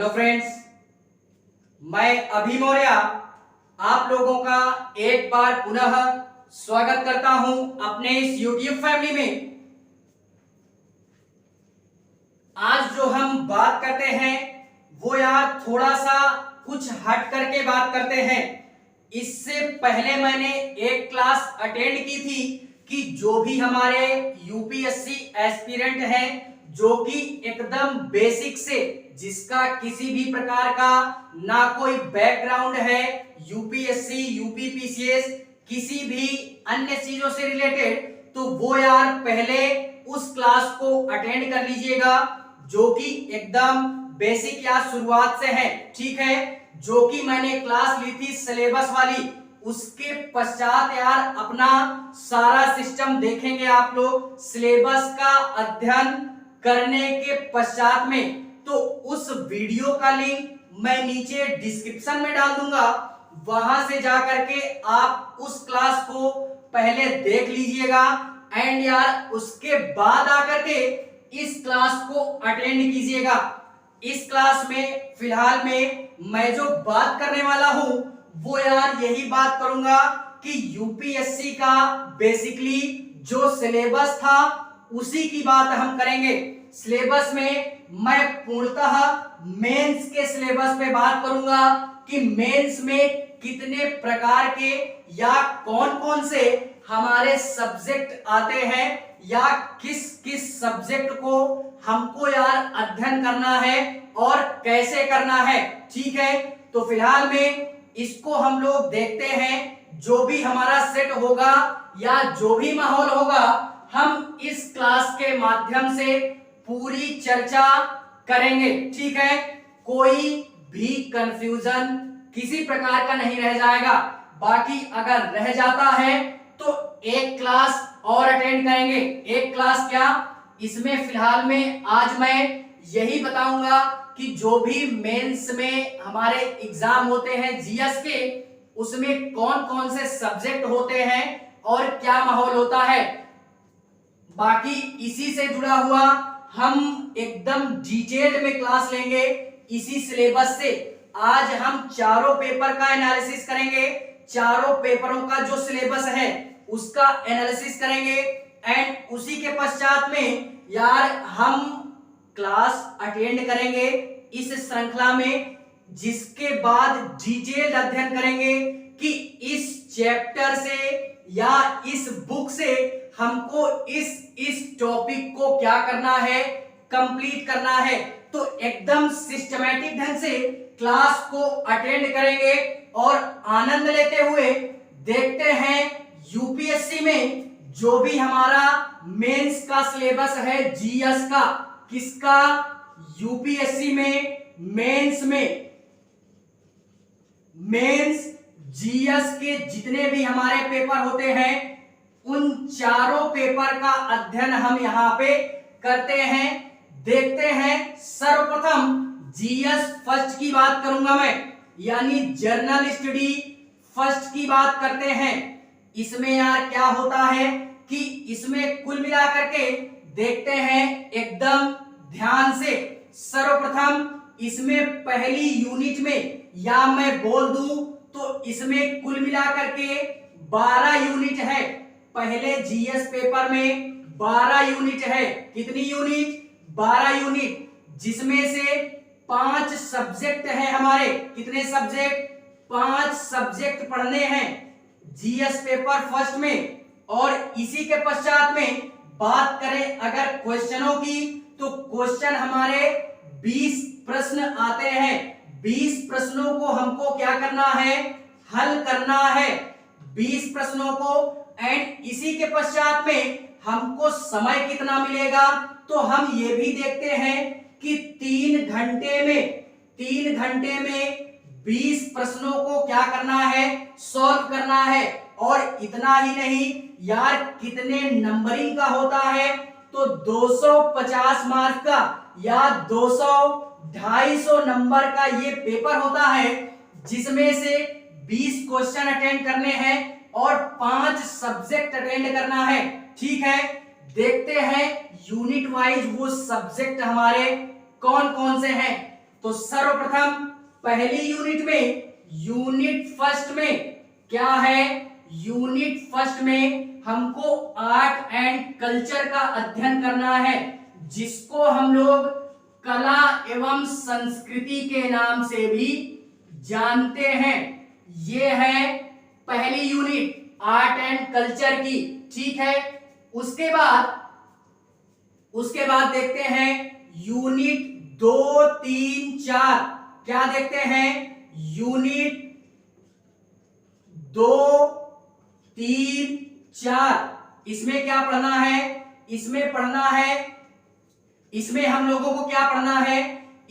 Hello friends, मैं अभी मौर्य आप लोगों का एक बार पुनः स्वागत करता हूं अपने इस YouTube फैमिली में। आज जो हम बात करते हैं वो यार थोड़ा सा कुछ हट करके बात करते हैं। इससे पहले मैंने एक क्लास अटेंड की थी कि जो भी हमारे यूपीएससी एस्पिरेंट हैं, जो कि एकदम बेसिक से, जिसका किसी भी प्रकार का ना कोई बैकग्राउंड है यूपीएससी यूपीपीसीएस किसी भी अन्य चीजों से रिलेटेड, तो वो यार पहले उस क्लास को अटेंड कर लीजिएगा जो कि एकदम बेसिक या शुरुआत से है। ठीक है, जो कि मैंने क्लास ली थी सिलेबस वाली। उसके पश्चात यार अपना सारा सिस्टम देखेंगे आप लोग सिलेबस का अध्ययन करने के पश्चात में। तो उस वीडियो का लिंक मैं नीचे डिस्क्रिप्शन में डाल दूंगा, वहां से जाकर के आप उस क्लास को पहले देख लीजिएगा एंड यार उसके बाद आकर के इस क्लास को अटेंड कीजिएगा। इस क्लास में फिलहाल में मैं जो बात करने वाला हूं वो यार यही बात करूंगा कि यूपीएससी का बेसिकली जो सिलेबस था उसी की बात हम करेंगे। सिलेबस में मैं पूर्णतः मेंस के सिलेबस पे बात करूंगा कि मेंस में कितने प्रकार के या कौन कौन से हमारे सब्जेक्ट आते हैं या किस किस सब्जेक्ट को हमको यार अध्ययन करना है और कैसे करना है। ठीक है, तो फिलहाल में इसको हम लोग देखते हैं। जो भी हमारा सेट होगा या जो भी माहौल होगा, हम इस क्लास के माध्यम से पूरी चर्चा करेंगे। ठीक है, कोई भी कंफ्यूजन किसी प्रकार का नहीं रह जाएगा। बाकी अगर रह जाता है तो एक क्लास और अटेंड करेंगे। एक क्लास क्या, इसमें फिलहाल में आज मैं यही बताऊंगा कि जो भी मेंस में हमारे एग्जाम होते हैं जीएस के, उसमें कौन कौन से सब्जेक्ट होते हैं और क्या माहौल होता है। बाकी इसी से जुड़ा हुआ हम एकदम डिटेल में क्लास लेंगे इसी सिलेबस से। आज हम चारों पेपर का एनालिसिस करेंगे, चारों पेपरों का जो सिलेबस है उसका एनालिसिस करेंगे एंड उसी के पश्चात में यार हम क्लास अटेंड करेंगे इस श्रृंखला में, जिसके बाद डिटेल अध्ययन करेंगे कि इस चैप्टर से या इस बुक से हमको इस टॉपिक को क्या करना है, कंप्लीट करना है। तो एकदम सिस्टमैटिक ढंग से क्लास को अटेंड करेंगे और आनंद लेते हुए देखते हैं यूपीएससी में जो भी हमारा मेंस का सिलेबस है जीएस का, किसका, यूपीएससी में मेंस जीएस के जितने भी हमारे पेपर होते हैं उन चारों पेपर का अध्ययन हम यहां पे करते हैं, देखते हैं। सर्वप्रथम जीएस फर्स्ट की बात करूंगा मैं, यानी जर्नल स्टडी फर्स्ट की बात करते हैं। इसमें यार क्या होता है कि इसमें कुल मिलाकर के देखते हैं एकदम ध्यान से। सर्वप्रथम इसमें पहली यूनिट में या मैं बोल दूं तो इसमें कुल मिलाकर के 12 यूनिट है। पहले जीएस पेपर में 12 यूनिट है। कितनी यूनिट? 12 यूनिट, जिसमें से 5 सब्जेक्ट हैं हमारे। कितने सब्जेक्ट? 5 सब्जेक्ट पढ़ने हैं जीएस पेपर फर्स्ट में। और इसी के पश्चात में बात करें अगर क्वेश्चनों की, तो क्वेश्चन हमारे 20 प्रश्न आते हैं। 20 प्रश्नों को हमको क्या करना है, हल करना है 20 प्रश्नों को। एंड इसी के पश्चात में हमको समय कितना मिलेगा, तो हम ये भी देखते हैं कि 3 घंटे में 20 प्रश्नों को क्या करना है, सॉल्व करना है। और इतना ही नहीं यार, कितने नंबरिंग का होता है, तो 250 मार्क का या 200-250 नंबर का ये पेपर होता है, जिसमें से 20 क्वेश्चन अटेंड करने हैं और 5 सब्जेक्ट अटेंड करना है। ठीक है, देखते हैं यूनिट वाइज वो सब्जेक्ट हमारे कौन कौन से हैं। तो सर्वप्रथम पहली यूनिट में, यूनिट फर्स्ट में क्या है, यूनिट फर्स्ट में हमको आर्ट एंड कल्चर का अध्ययन करना है, जिसको हम लोग कला एवं संस्कृति के नाम से भी जानते हैं। ये है पहली यूनिट आर्ट एंड कल्चर की, ठीक है। उसके बाद देखते हैं यूनिट 2, 3, 4। क्या देखते हैं, यूनिट 2, 3, 4। इसमें क्या पढ़ना है, इसमें हम लोगों को क्या पढ़ना है,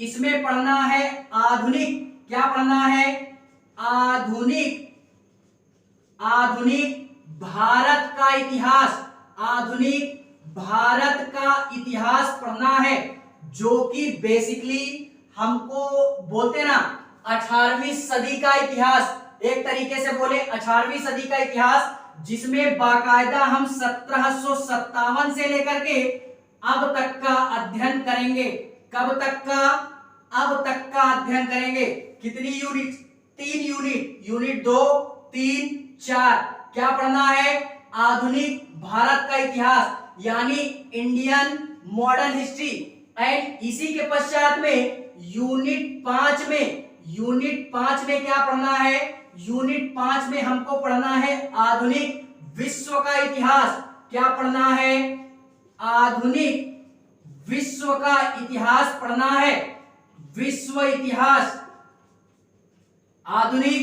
इसमें पढ़ना है आधुनिक, क्या पढ़ना है, आधुनिक भारत का इतिहास, आधुनिक भारत का इतिहास पढ़ना है, जो कि बेसिकली हमको बोलते ना 18वीं सदी का इतिहास, एक तरीके से बोले 18वीं सदी का इतिहास, जिसमें बाकायदा हम 1757 से लेकर के अब तक का अध्ययन करेंगे। कब तक का, अब तक का अध्ययन करेंगे। कितनी यूनिट, 3 यूनिट, यूनिट 2, 3, 4। क्या पढ़ना है, आधुनिक भारत का इतिहास, यानी इंडियन मॉडर्न हिस्ट्री। एंड इसी के पश्चात में यूनिट 5 में क्या पढ़ना है, यूनिट 5 में हमको पढ़ना है आधुनिक विश्व का इतिहास। क्या पढ़ना है, आधुनिक विश्व का इतिहास पढ़ना है, विश्व इतिहास, आधुनिक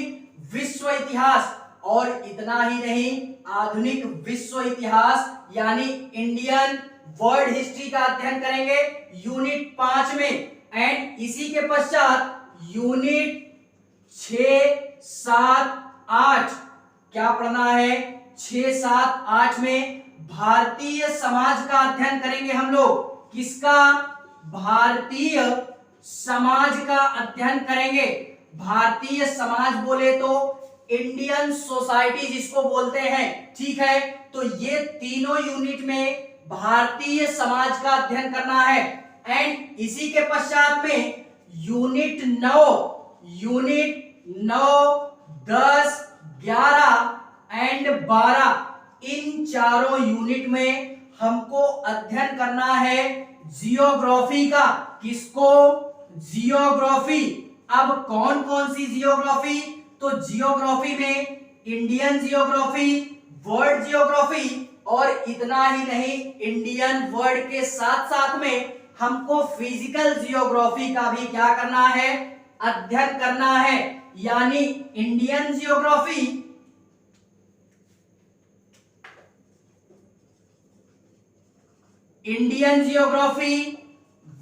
विश्व इतिहास। और इतना ही नहीं, आधुनिक विश्व इतिहास यानी इंडियन वर्ल्ड हिस्ट्री का अध्ययन करेंगे यूनिट 5 में। एंड इसी के पश्चात यूनिट 6, 7, 8 क्या पढ़ना है, 6, 7, 8 में भारतीय समाज का अध्ययन करेंगे हम लोग। किसका, भारतीय समाज का अध्ययन करेंगे। भारतीय समाज बोले तो इंडियन सोसाइटी जिसको बोलते हैं, ठीक है। तो ये तीनों यूनिट में भारतीय समाज का अध्ययन करना है। एंड इसी के पश्चात में यूनिट 9, 10, 11 एंड 12, इन चारों यूनिट में हमको अध्ययन करना है जियोग्राफी का। किसको, जियोग्राफी। अब कौन कौन सी जियोग्राफी, तो जियोग्राफी में इंडियन जियोग्राफी, वर्ल्ड जियोग्राफी, और इतना ही नहीं, इंडियन वर्ल्ड के साथ साथ में हमको फिजिकल जियोग्राफी का भी क्या करना है, अध्ययन करना है। यानी Indian geography,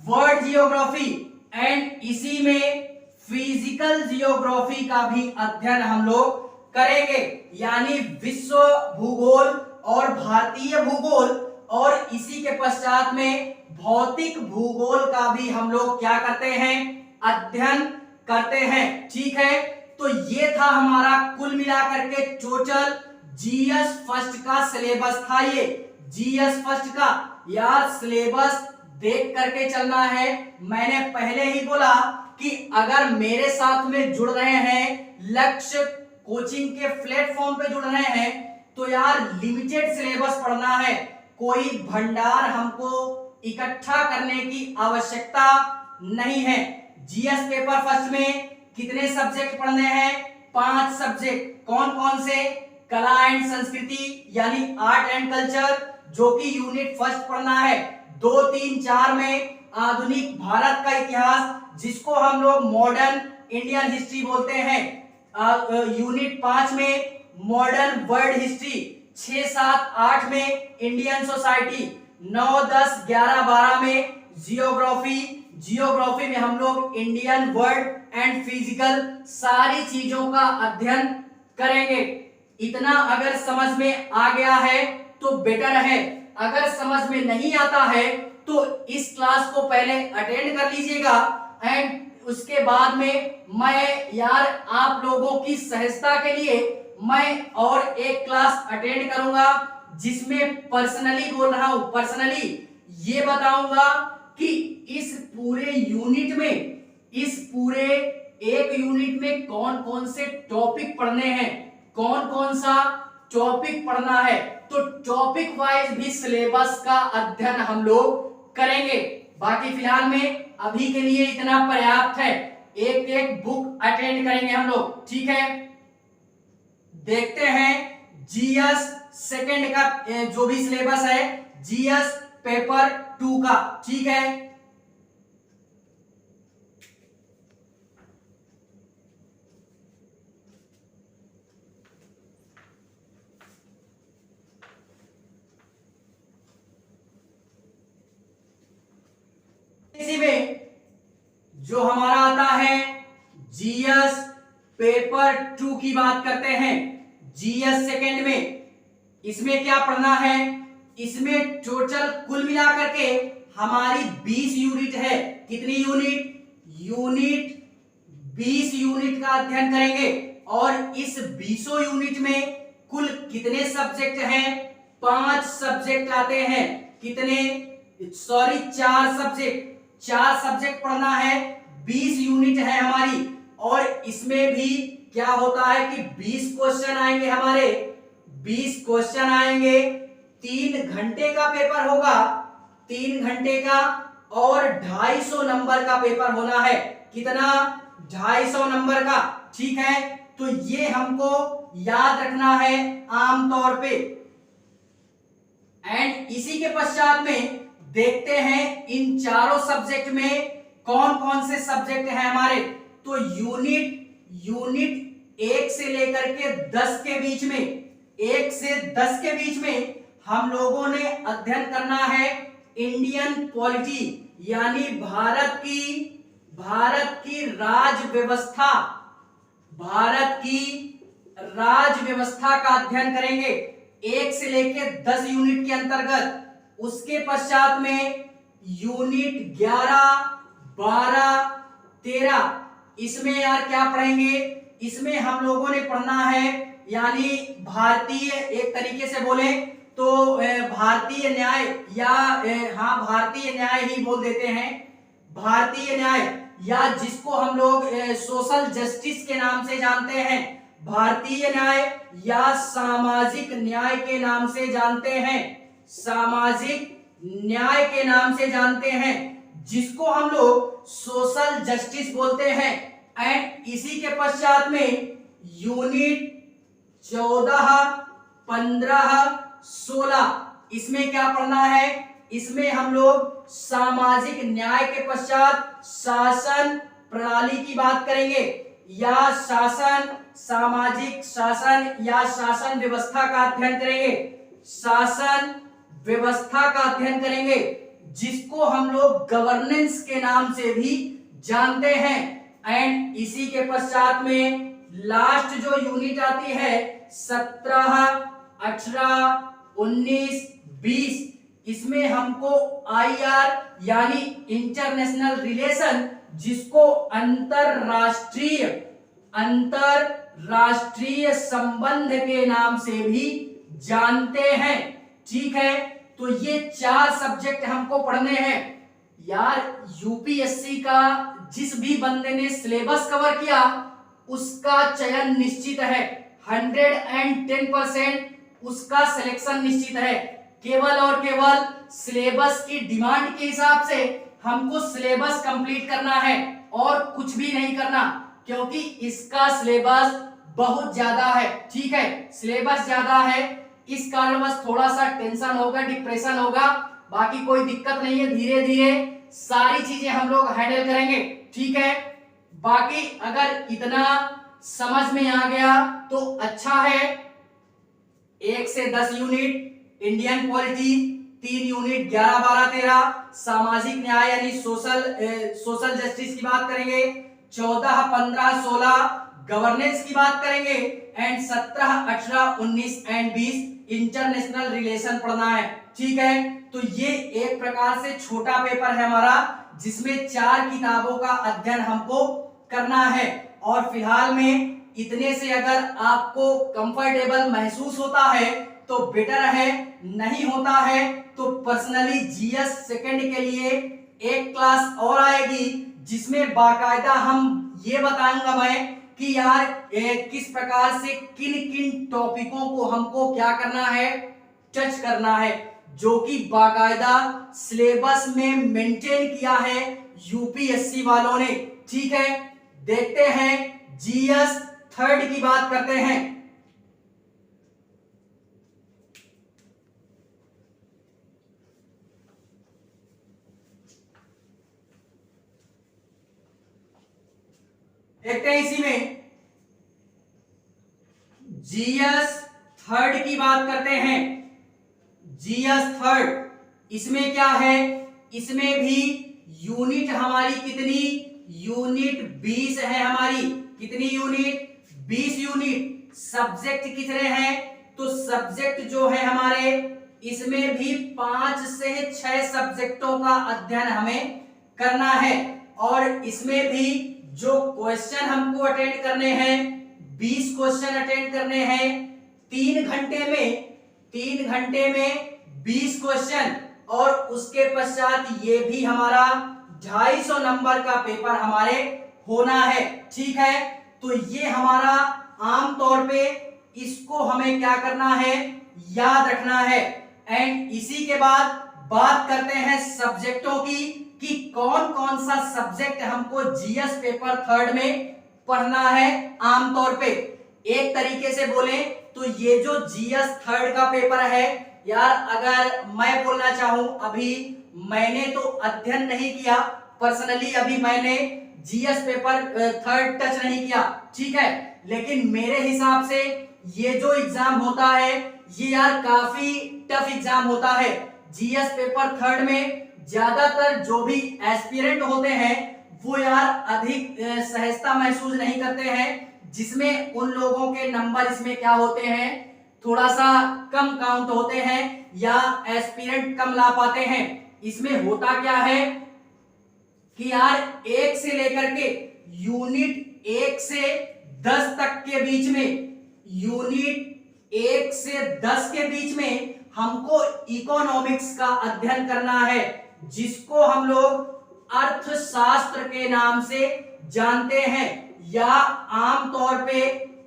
world geography and इसी में फिजिकल जियोग्राफी का भी अध्ययन हम लोग करेंगे। यानी विश्व भूगोल और भारतीय भूगोल, और इसी के पश्चात में भौतिक भूगोल का भी हम लोग क्या करते हैं, अध्ययन करते हैं, ठीक है। तो ये था हमारा कुल मिलाकर के टोटल जीएस फर्स्ट का सिलेबस था। ये जीएस फर्स्ट का यार सिलेबस देख करके चलना है। मैंने पहले ही बोला कि अगर मेरे साथ में जुड़ रहे हैं, लक्ष्य कोचिंग के प्लेटफॉर्म पे जुड़ रहे हैं, तो यार लिमिटेड सिलेबस पढ़ना है। कोई भंडार हमको इकट्ठा करने की आवश्यकता नहीं है। जीएस पेपर फर्स्ट में कितने सब्जेक्ट पढ़ने हैं, 5 सब्जेक्ट। कौन कौन से, कला एंड संस्कृति यानी आर्ट एंड कल्चर, जो कि यूनिट फर्स्ट पढ़ना है। 2, 3, 4 में आधुनिक भारत का इतिहास, जिसको हम लोग मॉडर्न इंडियन हिस्ट्री बोलते हैं। यूनिट 5 में मॉडर्न वर्ल्ड हिस्ट्री। 6, 7, 8 में इंडियन सोसाइटी। 9, 10, 11, 12 में जियोग्राफी में हम लोग इंडियन वर्ल्ड एंड फिजिकल सारी चीजों का अध्ययन करेंगे। इतना अगर समझ में आ गया है तो बेटर है। अगर समझ में नहीं आता है तो इस क्लास को पहले अटेंड कर लीजिएगा, एंड उसके बाद में मैं यार आप लोगों की सहजता के लिए मैं और एक क्लास अटेंड करूंगा, जिसमें पर्सनली बोल रहा हूं, पर्सनली ये बताऊंगा कि इस पूरे यूनिट में इस पूरे एक यूनिट में कौन कौन से टॉपिक पढ़ने हैं, कौन कौन सा टॉपिक पढ़ना है, तो टॉपिक वाइज भी सिलेबस का अध्ययन हम लोग करेंगे। बाकी फिलहाल में अभी के लिए इतना पर्याप्त है, एक एक बुक अटेंड करेंगे हम लोग, ठीक है। देखते हैं जीएस सेकंड का जो भी सिलेबस है, जीएस पेपर 2 का, ठीक है। इसी में जो हमारा आता है जीएस पेपर 2 की बात करते हैं। जीएस सेकंड में इसमें क्या पढ़ना है, इसमें टोटल कुल मिलाकर के हमारी 20 यूनिट है। कितनी यूनिट 20 यूनिट का अध्ययन करेंगे। और इस 20 यूनिट में कुल कितने सब्जेक्ट हैं, 5 सब्जेक्ट आते हैं। कितने, 4 सब्जेक्ट पढ़ना है। 20 यूनिट है हमारी, और इसमें भी क्या होता है कि 20 क्वेश्चन आएंगे हमारे, 20 क्वेश्चन आएंगे। 3 घंटे का पेपर होगा, 3 घंटे का, और 250 नंबर का पेपर होना है। कितना, 250 नंबर का, ठीक है। तो ये हमको याद रखना है आमतौर पे। एंड इसी के पश्चात में देखते हैं इन चारों सब्जेक्ट में कौन कौन से सब्जेक्ट हैं हमारे। तो यूनिट 1 से लेकर के 10 के बीच में, 1 से 10 के बीच में हम लोगों ने अध्ययन करना है इंडियन पॉलिटी, यानी भारत की राज व्यवस्था, भारत की राज व्यवस्था का अध्ययन करेंगे 1 से लेकर 10 यूनिट के अंतर्गत। उसके पश्चात में यूनिट 11, 12, 13, इसमें यार क्या पढ़ेंगे, इसमें हम लोगों ने पढ़ना है यानी भारतीय, एक तरीके से बोले तो भारतीय न्याय, या हाँ भारतीय न्याय ही बोल देते हैं, भारतीय न्याय, या जिसको हम लोग सोशल जस्टिस के नाम से जानते हैं, भारतीय न्याय या सामाजिक न्याय के नाम से जानते हैं, सामाजिक न्याय के नाम से जानते हैं, जिसको हम लोग सोशल जस्टिस बोलते हैं। एंड इसी के पश्चात में यूनिट 14, 15, 16, इसमें क्या पढ़ना है, इसमें हम लोग सामाजिक न्याय के पश्चात शासन प्रणाली की बात करेंगे, या शासन, सामाजिक शासन या शासन व्यवस्था का अध्ययन करेंगे, शासन व्यवस्था का अध्ययन करेंगे, जिसको हम लोग गवर्नेंस के नाम से भी जानते हैं। एंड इसी के पश्चात में लास्ट जो यूनिट आती है 17, 18, 19, 20, इसमें हमको IR यानी इंटरनेशनल रिलेशन, जिसको अंतरराष्ट्रीय संबंध के नाम से भी जानते हैं, ठीक है। तो ये 4 सब्जेक्ट हमको पढ़ने हैं यार। यूपीएससी का जिस भी बंदे ने सिलेबस कवर किया उसका चयन निश्चित है, 110% उसका सिलेक्शन निश्चित है। केवल और केवल सिलेबस की डिमांड के हिसाब से हमको सिलेबस कंप्लीट करना है और कुछ भी नहीं करना, क्योंकि इसका सिलेबस बहुत ज्यादा है, ठीक है। सिलेबस ज्यादा है, इस कारणवश थोड़ा सा टेंशन होगा, डिप्रेशन होगा, बाकी कोई दिक्कत नहीं है। धीरे धीरे सारी चीजें हम लोग हैंडल करेंगे, ठीक है। बाकी अगर इतना समझ में आ गया तो अच्छा है। 1 से 10 यूनिट इंडियन पॉलिटी, 3 यूनिट 11, 12, 13 सामाजिक न्याय यानी सोशल जस्टिस की बात करेंगे, 14, 15, 16 गवर्नेंस की बात करेंगे, एंड 17, 18, 19 एंड 20 इंटरनेशनल रिलेशन पढ़ना है, ठीक है। तो ये एक प्रकार से छोटा पेपर है हमारा, जिसमें 4 किताबों का अध्ययन हमको करना है। और फिलहाल में इतने से अगर आपको कंफर्टेबल महसूस होता है तो बेटर है, नहीं होता है तो पर्सनली जीएस सेकंड के लिए एक क्लास और आएगी, जिसमें बाकायदा हम ये बताऊंगा मैं कि यार किस प्रकार से किन किन टॉपिकों को हमको क्या करना है, टच करना है, जो कि बाकायदा सिलेबस में मेंटेन किया है यूपीएससी वालों ने। ठीक है, देखते हैं जीएस थर्ड की बात करते हैं। देखते हैं इसी में जीएस थर्ड की बात करते हैं। जीएस थर्ड इसमें क्या है, इसमें भी यूनिट हमारी कितनी, यूनिट 20 है हमारी। कितनी यूनिट, 20 यूनिट। सब्जेक्ट कितने हैं, तो सब्जेक्ट जो है हमारे इसमें भी 5 से 6 सब्जेक्टों का अध्ययन हमें करना है। और इसमें भी जो क्वेश्चन हमको अटेंड करने हैं, 20 क्वेश्चन अटेंड करने हैं 3 घंटे में 20 क्वेश्चन। और उसके पश्चात ये भी हमारा 250 नंबर का पेपर हमारे होना है। ठीक है, तो ये हमारा आमतौर पे इसको हमें क्या करना है, याद रखना है। एंड इसी के बाद बात करते हैं सब्जेक्टों की कि कौन कौन सा सब्जेक्ट हमको जीएस पेपर थर्ड में पढ़ना है आमतौर पे। एक तरीके से बोले तो ये जो जीएस थर्ड का पेपर है यार, अगर मैं बोलना चाहूं, अभी मैंने तो अध्ययन नहीं किया पर्सनली, अभी मैंने जीएस पेपर थर्ड टच नहीं किया। ठीक है, लेकिन मेरे हिसाब से ये जो एग्जाम होता है ये यार काफी टफ एग्जाम होता है। जीएस पेपर थर्ड में ज्यादातर जो भी एस्पिरेंट होते हैं वो यार अधिक सहजता महसूस नहीं करते हैं, जिसमें उन लोगों के नंबर इसमें क्या होते हैं, थोड़ा सा कम काउंट होते हैं या एस्पिरेंट कम ला पाते हैं। इसमें होता क्या है कि यार 1 से लेकर के यूनिट 1 से 10 तक के बीच में, यूनिट 1 से 10 के बीच में हमको इकोनॉमिक्स का अध्ययन करना है, जिसको हम लोग अर्थशास्त्र के नाम से जानते हैं, या आमतौर पे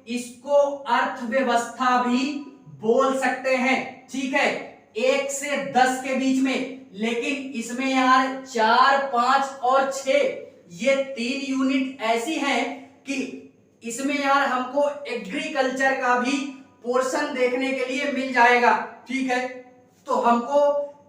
इसको अर्थव्यवस्था भी बोल सकते हैं। ठीक है, 1 से 10 के बीच में। लेकिन इसमें यार 4, 5 और 6 ये 3 यूनिट ऐसी हैं कि इसमें यार हमको एग्रीकल्चर का भी पोर्शन देखने के लिए मिल जाएगा। ठीक है, तो हमको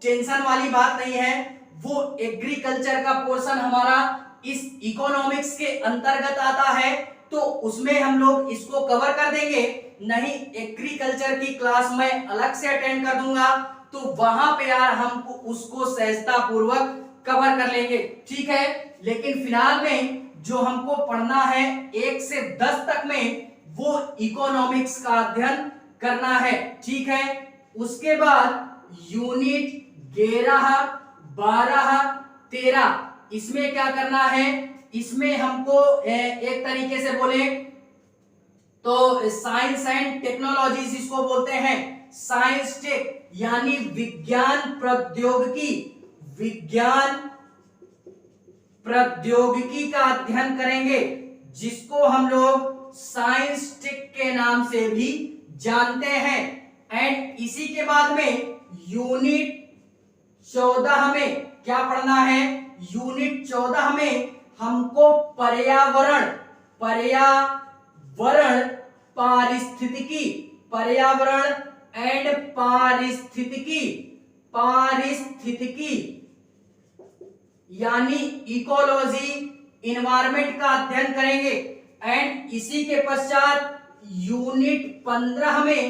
टेंशन वाली बात नहीं है, वो एग्रीकल्चर का पोर्शन हमारा इस इकोनॉमिक्स के अंतर्गत आता है, तो उसमें हम लोग इसको कवर कर देंगे। नहीं, एग्रीकल्चर की क्लास में अलग से अटेंड कर दूंगा, तो वहां पे यार हमको उसको सहजता पूर्वक कवर कर लेंगे। ठीक है, लेकिन फिलहाल में जो हमको पढ़ना है 1 से 10 तक में, वो इकोनॉमिक्स का अध्ययन करना है। ठीक है, उसके बाद यूनिट 11, 12, 13 इसमें क्या करना है, इसमें हमको एक तरीके से बोले तो साइंस एंड टेक्नोलॉजीज इसको बोलते हैं, साइंस टेक, यानी विज्ञान प्रौद्योगिकी, विज्ञान प्रौद्योगिकी का अध्ययन करेंगे, जिसको हम लोग साइंस टेक के नाम से भी जानते हैं। एंड इसी के बाद में यूनिट 14 में क्या पढ़ना है, यूनिट 14 में हमको पर्यावरण, पारिस्थितिकी, पर्यावरण एंड पारिस्थितिकी यानी इकोलॉजी, इन्वायरमेंट का अध्ययन करेंगे। एंड इसी के पश्चात यूनिट 15 में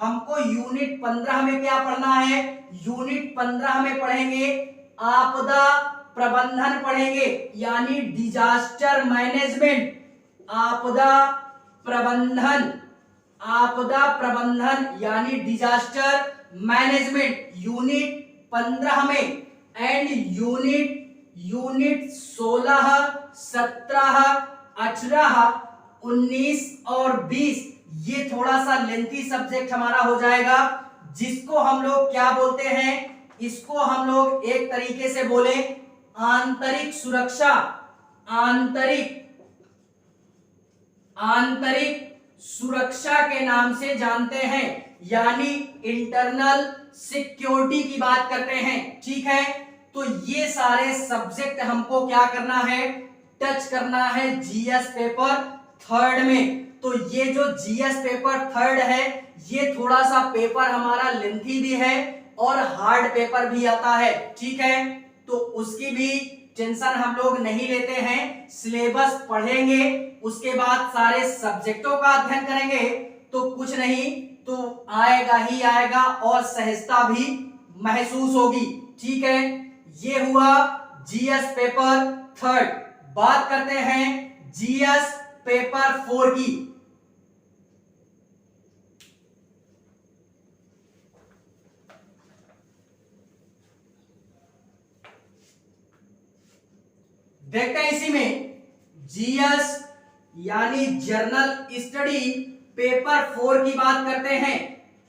हमको, यूनिट 15 में क्या पढ़ना है, यूनिट 15 में पढ़ेंगे आपदा प्रबंधन पढ़ेंगे, यानी डिजास्टर मैनेजमेंट, आपदा प्रबंधन यानी डिजास्टर मैनेजमेंट यूनिट 15 में। एंड यूनिट 16, 17, 18, 19 और 20 ये थोड़ा सा लेंथी सब्जेक्ट हमारा हो जाएगा, जिसको हम लोग क्या बोलते हैं, इसको हम लोग एक तरीके से बोले आंतरिक सुरक्षा, आंतरिक आंतरिक सुरक्षा के नाम से जानते हैं, यानी इंटरनल सिक्योरिटी की बात करते हैं। ठीक है, तो ये सारे सब्जेक्ट हमको क्या करना है, टच करना है जीएस पेपर थर्ड में। तो ये जो जीएस पेपर थर्ड है, ये थोड़ा सा पेपर हमारा लेंथी भी है और हार्ड पेपर भी आता है। ठीक है, तो उसकी भी टेंशन हम लोग नहीं लेते हैं। सिलेबस पढ़ेंगे, उसके बाद सारे सब्जेक्टों का अध्ययन करेंगे, तो कुछ नहीं तो आएगा ही आएगा और सहजता भी महसूस होगी। ठीक है, ये हुआ जीएस पेपर थर्ड। बात करते हैं जीएस पेपर 4 की। देखते हैं इसी में जीएस यानी जर्नल स्टडी पेपर 4 की बात करते हैं।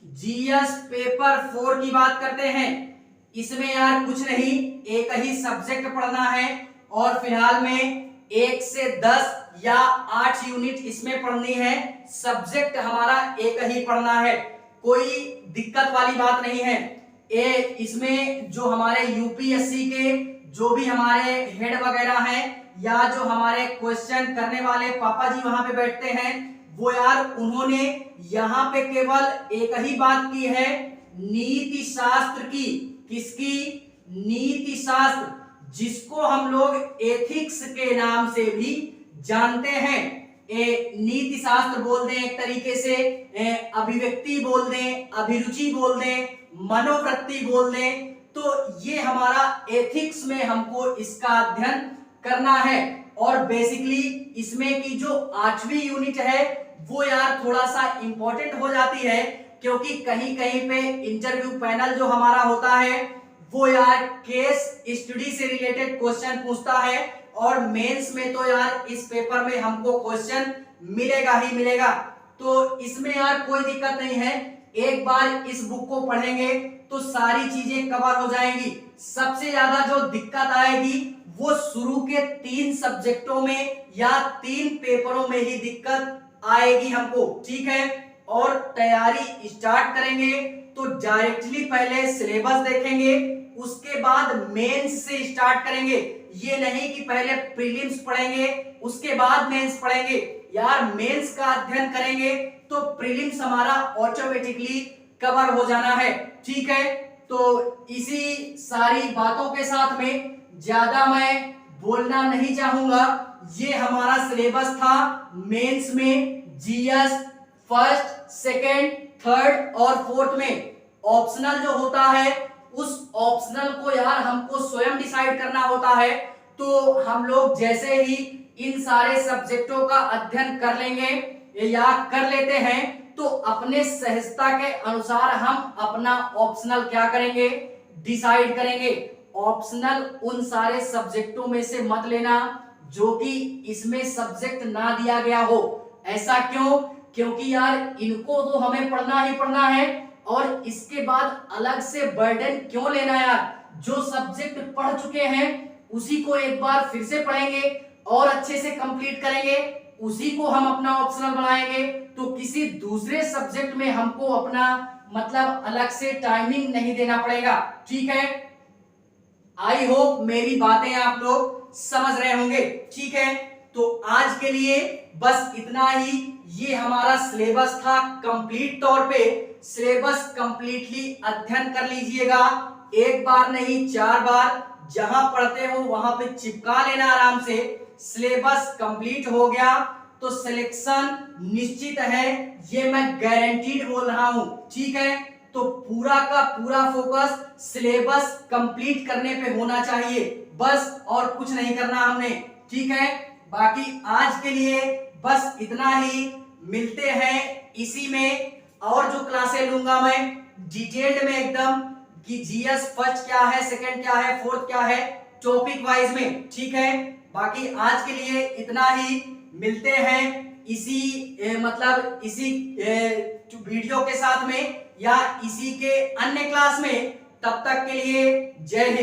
जीएस पेपर 4 की बात करते हैं। इसमें यार कुछ नहीं, एक ही सब्जेक्ट पढ़ना है और फिलहाल में 1 से 10 या 8 यूनिट इसमें पढ़नी है। सब्जेक्ट हमारा एक ही पढ़ना है, कोई दिक्कत वाली बात नहीं है। इसमें जो हमारे यूपीएससी के जो भी हमारे हेड वगैरह हैं या जो हमारे क्वेश्चन करने वाले पापा जी वहां पे बैठते हैं, वो यार उन्होंने यहाँ पे केवल एक ही बात की है, नीति शास्त्र की। किसकी? नीति शास्त्र, जिसको हम लोग एथिक्स के नाम से भी जानते हैं। नीति शास्त्र बोल दें, एक तरीके से अभिव्यक्ति बोल दें, अभिरुचि बोल दें, मनोवृत्ति बोल दें, तो ये हमारा एथिक्स में हमको इसका अध्ययन करना है। और बेसिकली इसमें की जो 8वीं यूनिट है वो यार थोड़ा सा इंपॉर्टेंट हो जाती है, क्योंकि कहीं कहीं पे इंटरव्यू पैनल जो हमारा होता है वो यार केस स्टडी से रिलेटेड क्वेश्चन पूछता है, और मेंस में तो यार इस पेपर में हमको क्वेश्चन मिलेगा ही मिलेगा। तो इसमें यार कोई दिक्कत नहीं है, एक बार इस बुक को पढ़ेंगे तो सारी चीजें कवर हो जाएंगी। सबसे ज्यादा जो दिक्कत आएगी वो शुरू के 3 सब्जेक्टों में या 3 पेपरों में ही दिक्कत आएगी हमको। ठीक है, और तैयारी स्टार्ट करेंगे तो डायरेक्टली पहले सिलेबस देखेंगे, उसके बाद मेंस से स्टार्ट करेंगे। ये नहीं कि पहले प्रीलिम्स पढ़ेंगे उसके बाद मेंस पढ़ेंगे। यार मेंस का अध्ययन करेंगे तो प्रीलिम्स हमारा ऑटोमेटिकली कवर हो जाना है। ठीक है, तो इसी सारी बातों के साथ में ज्यादा मैं बोलना नहीं चाहूंगा। ये हमारा सिलेबस था मेंस में जीएस फर्स्ट, सेकंड, थर्ड और फोर्थ में। ऑप्शनल जो होता है उस ऑप्शनल को यार हमको स्वयं डिसाइड करना होता है। तो हम लोग जैसे ही इन सारे सब्जेक्टों का अध्ययन कर लेंगे या कर लेते हैं तो अपने सहजता के अनुसार हम अपना ऑप्शनल क्या करेंगे, डिसाइड करेंगे। ऑप्शनल उन सारे सब्जेक्टों में से मत लेना जो कि इसमें सब्जेक्ट ना दिया गया हो। ऐसा क्यों? क्योंकि यार इनको तो हमें पढ़ना ही पढ़ना है, और इसके बाद अलग से बर्डन क्यों लेना यार। जो सब्जेक्ट पढ़ चुके हैं उसी को एक बार फिर से पढ़ेंगे और अच्छे से कंप्लीट करेंगे, उसी को हम अपना ऑप्शनल बनाएंगे। तो किसी दूसरे सब्जेक्ट में हमको अपना मतलब अलग से टाइमिंग नहीं देना पड़ेगा। ठीक है, आई होप मेरी बातें आप लोग समझ रहे होंगे। ठीक है, तो आज के लिए बस इतना ही। ये हमारा सिलेबस था कंप्लीट तौर पे। सिलेबस कंप्लीटली अध्ययन कर लीजिएगा, एक बार नहीं 4 बार, जहां पढ़ते हो वहां पे चिपका लेना आराम से। सिलेबस कंप्लीट हो गया तो सिलेक्शन निश्चित है, ये मैं गारंटीड बोल रहा हूं। ठीक है, तो पूरा का पूरा फोकस सिलेबस कंप्लीट करने पे होना चाहिए बस, और कुछ नहीं करना हमने। ठीक है, बाकी आज के लिए बस इतना ही। मिलते हैं इसी में, और जो क्लासें लूंगा मैं डिटेल्ड में एकदम, कि जीएस फर्स्ट क्या है, सेकंड क्या है, फोर्थ क्या है, टॉपिक वाइज में। ठीक है, बाकी आज के लिए इतना ही। मिलते हैं इसी मतलब इसी वीडियो के साथ में या इसी के अन्य क्लास में। तब तक के लिए जय हिंद।